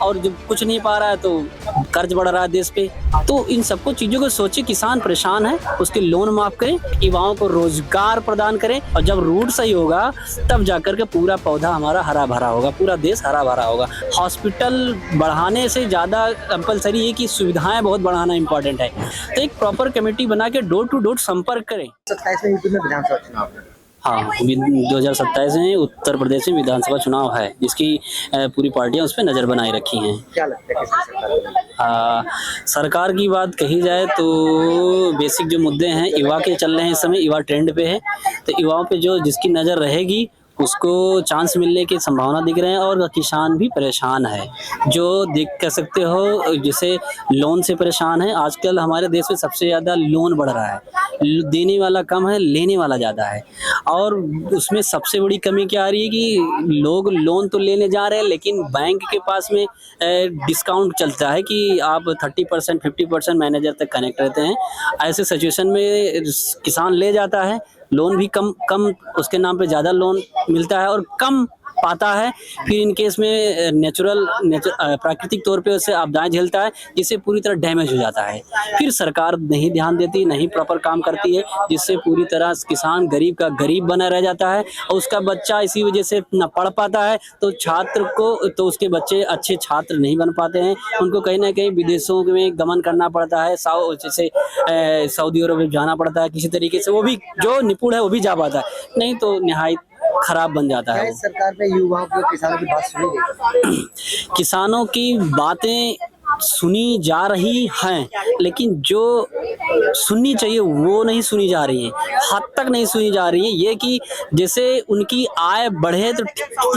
और जब कुछ नहीं पा रहा है तो कर्ज बढ़ रहा है देश पे। तो इन सबको चीजों को सोचे, किसान परेशान है, उसके लोन माफ करें, युवाओं को रोजगार प्रदान करें, और जब रूट सही होगा तब जाकर के पूरा पौधा हमारा हरा भरा होगा, पूरा देश हरा भरा होगा। हॉस्पिटल बढ़ाने से ज्यादा कंपलसरी है कि सुविधाएं बहुत बढ़ाना इंपॉर्टेंट है। तो एक प्रॉपर कमेटी बना के डोर टू डोर संपर्क करें। 27 में यूपी में विधानसभा चुनाव है। हाँ, 2027 में उत्तर प्रदेश में विधानसभा चुनाव है, जिसकी पूरी पार्टियां उस पर नज़र बनाए रखी हैं। क्या लगता है किसकी सरकार बनेगी? सरकार की बात कही जाए तो बेसिक जो मुद्दे हैं युवा के चल रहे हैं, इस समय युवा ट्रेंड पे है, तो युवाओं पे जो जिसकी नज़र रहेगी उसको चांस मिलने की संभावना दिख रहे हैं। और किसान भी परेशान है, जो देख कह सकते हो जैसे लोन से परेशान है। आजकल हमारे देश में सबसे ज़्यादा लोन बढ़ रहा है, देने वाला कम है, लेने वाला ज़्यादा है। और उसमें सबसे बड़ी कमी क्या आ रही है कि लोग लोन तो लेने जा रहे हैं, लेकिन बैंक के पास में डिस्काउंट चलता है कि आप 30% 50% मैनेजर तक कनेक्ट रहते हैं। ऐसे सिचुएशन में किसान ले जाता है, लोन भी कम उसके नाम पे ज़्यादा लोन मिलता है और कम पाता है। फिर इन केस में प्राकृतिक तौर पे उसे आपदाएं झेलता है, जिससे पूरी तरह डैमेज हो जाता है। फिर सरकार नहीं ध्यान देती, नहीं प्रॉपर काम करती है, जिससे पूरी तरह किसान गरीब का गरीब बना रह जाता है, और उसका बच्चा इसी वजह से न पढ़ पाता है। तो छात्र को तो उसके बच्चे अच्छे छात्र नहीं बन पाते हैं, उनको कहीं ना कहीं विदेशों में गमन करना पड़ता है, जैसे सऊदी अरब में जाना पड़ता है किसी तरीके से। वो भी जो निपुण है वो भी जा पाता है, नहीं तो निहायत खराब बन जाता है। सरकार ने युवाओं को, किसानों की बात सुनी गई? किसानों की बातें सुनी जा रही हैं, लेकिन जो सुननी चाहिए वो नहीं सुनी जा रही है, हद तक नहीं सुनी जा रही है। ये कि जैसे उनकी आय बढ़े, तो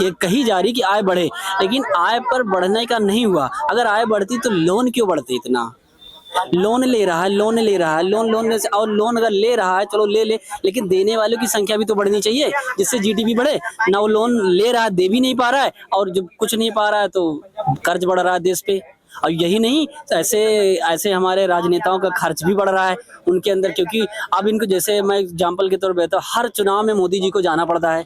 ये कही जा रही कि आय बढ़े, लेकिन आय पर बढ़ने का नहीं हुआ। अगर आय बढ़ती तो लोन क्यों बढ़ते? इतना लोन ले रहा है, और लोन अगर ले रहा है चलो ले ले, लेकिन देने वालों की संख्या भी तो बढ़नी चाहिए, जिससे जीडीपी बढ़े ना। वो लोन ले रहा है, दे भी नहीं पा रहा है, और जब कुछ नहीं पा रहा है तो कर्ज बढ़ रहा है देश पे। और यही नहीं, ऐसे हमारे राजनेताओं का खर्च भी बढ़ रहा है उनके अंदर, क्योंकि अब इनको, जैसे मैं एग्जाम्पल के तौर पर बताऊँ, हर चुनाव में मोदी जी को जाना पड़ता है,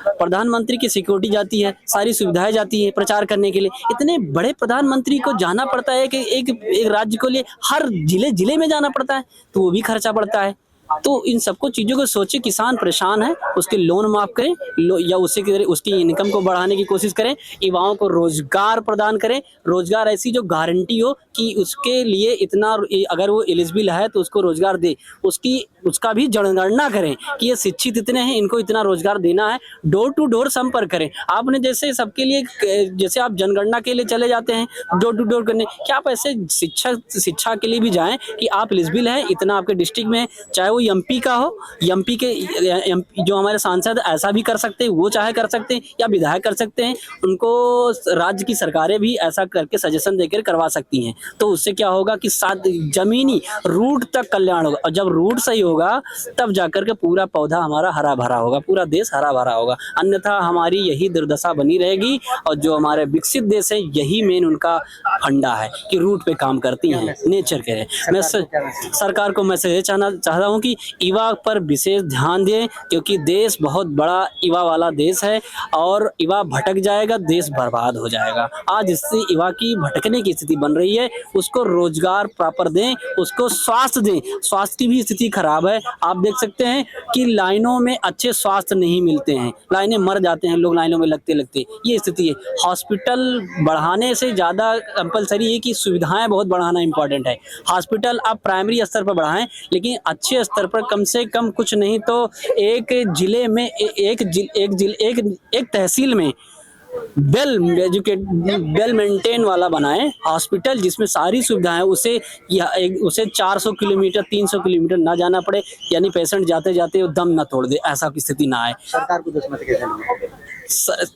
प्रधानमंत्री की सिक्योरिटी जाती है, सारी सुविधाएं जाती है प्रचार करने के लिए। इतने बड़े प्रधानमंत्री को जाना पड़ता है कि एक राज्य को लिए हर जिले में जाना पड़ता है, तो वो भी खर्चा पड़ता है। तो इन सबको चीज़ों को सोचे, किसान परेशान है, उसके लोन माफ करें, या उसकी इनकम को बढ़ाने की कोशिश करें, युवाओं को रोजगार प्रदान करें। रोजगार ऐसी जो गारंटी हो कि उसके लिए इतना, अगर वो एलिजिबल है तो उसको रोजगार दे, उसका भी जनगणना करें कि ये शिक्षित इतने हैं, इनको इतना रोजगार देना है। डोर टू डोर संपर्क करें। आपने जैसे सबके लिए, जैसे आप जनगणना के लिए चले जाते हैं डोर टू डोर करने, क्या आप ऐसे शिक्षा के लिए भी जाएं कि आप एलिजिबल हैं, इतना आपके डिस्ट्रिक्ट में, चाहे वो एमपी का हो, एमपी के जो हमारे सांसद ऐसा भी कर सकते हैं, वो चाहे कर सकते हैं, या विधायक कर सकते हैं, उनको राज्य की सरकारें भी ऐसा करके सजेशन देकर करवा सकती हैं। तो उससे क्या होगा कि जमीनी रूट तक कल्याण होगा, और जब रूट सही होगा तब जाकर के पूरा पौधा हमारा हरा भरा होगा, पूरा देश हरा भरा होगा। अन्यथा हमारी यही दुर्दशा बनी रहेगी, और जो हमारे विकसित देश है यही मेन उनका फंडा है कि रूट पे काम करती हैं, नेचर के। मैं सरकार को मैसेज चाहता हूँ कि युवा पर विशेष ध्यान दें, क्योंकि देश बहुत बड़ा युवा वाला देश है, और युवा भटक जाएगा, देश बर्बाद हो जाएगा। आज इससे युवा की भटकने की स्थिति बन रही है, उसको रोजगार प्रॉपर दें, उसको स्वास्थ्य दें। स्वास्थ्य की भी स्थिति खराब है, आप देख सकते हैं कि लाइनों में अच्छे स्वास्थ्य नहीं मिलते हैं, लाइनें मर जाते हैं लोग लाइनों में लगते, ये स्थिति है। हॉस्पिटल बढ़ाने से ज़्यादा कंपलसरी है कि सुविधाएं बहुत बढ़ाना इंपॉर्टेंट है। हॉस्पिटल आप प्राइमरी स्तर पर बढ़ाएं, लेकिन अच्छे स्तर पर कम से कम कुछ नहीं तो एक जिले में एक तहसील में वेल मेंटेन वाला बनाएं हॉस्पिटल, जिसमें सारी सुविधाएं, उसे 400 किलोमीटर 300 किलोमीटर ना जाना पड़े, यानी पेशेंट जाते जाते वो दम ना तोड़ दे, ऐसा की स्थिति ना आए। सरकार को 10 मत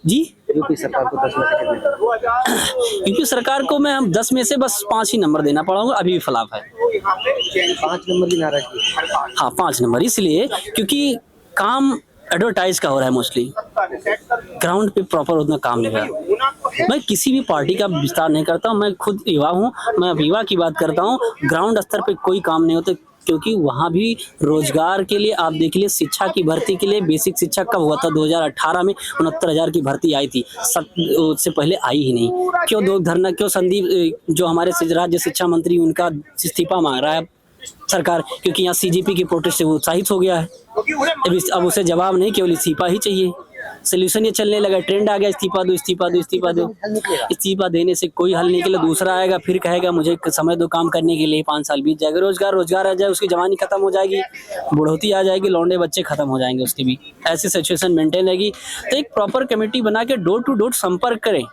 जी, यूपी सरकार को 10 मत यूपी सरकार को मैं 10 में से बस 5 ही नंबर देना पड़ूंगा, अभी भी खिलाफ है। 5 नंबर की नाराजगी? हाँ, 5 नंबर इसलिए क्योंकि काम एडवर्टाइज का हो रहा है मोस्टली, ग्राउंड पे प्रॉपर उतना काम नहीं हो रहा। मैं किसी भी पार्टी का विस्तार नहीं करता हूँ, मैं खुद युवा हूँ, मैं युवा की बात करता हूँ। ग्राउंड स्तर पे कोई काम नहीं होता, क्योंकि वहाँ भी रोजगार के लिए आप देख लिए, शिक्षा की भर्ती के लिए बेसिक शिक्षा कब हुआ था? 2018 में 69,000 की भर्ती आई थी, उससे पहले आई ही नहीं। क्यों दो धरना, क्यों संदीप जो हमारे राज्य शिक्षा मंत्री, उनका इस्तीफा मांग रहा है सरकार? क्योंकि यहाँ सीजीपी की प्रोटेस्ट से वो उत्साहित हो गया है। अब उसे जवाब नहीं, केवल इस्तीफा ही चाहिए। सोल्यूशन ये चलने लगा, ट्रेंड आ गया, इस्तीफा दो इस्तीफा दो इस्तीफा दो। इस्तीफा देने से कोई हल नहीं निकलेगा, दूसरा आएगा फिर कहेगा मुझे समय दो काम करने के लिए, 5 साल बीत जाएगा। रोजगार आ जाए, उसकी जवानी खत्म हो जाएगी, बुढ़ौती आ जाएगी, लौंडे बच्चे खत्म हो जाएंगे उसकी भी, ऐसी सिचुएशन मेंटेन रहेगी। तो एक प्रॉपर कमेटी बना के डोर टू डोर संपर्क करें।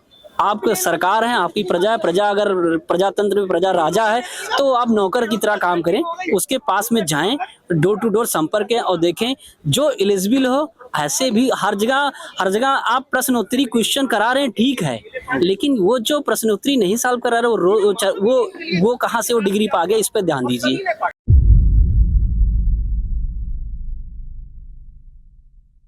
आप सरकार है, आपकी प्रजा है, प्रजा अगर प्रजातंत्र में प्रजा राजा है तो आप नौकर की तरह काम करें, उसके पास में जाएं, डोर टू डोर संपर्क करें और देखें जो एलिजिबल हो। ऐसे भी हर जगह आप प्रश्नोत्तरी क्वेश्चन करा रहे हैं, ठीक है, लेकिन वो जो प्रश्नोत्तरी नहीं सॉल्व करा रहे वो कहाँ से वो डिग्री पा गए, इस पर ध्यान दीजिए।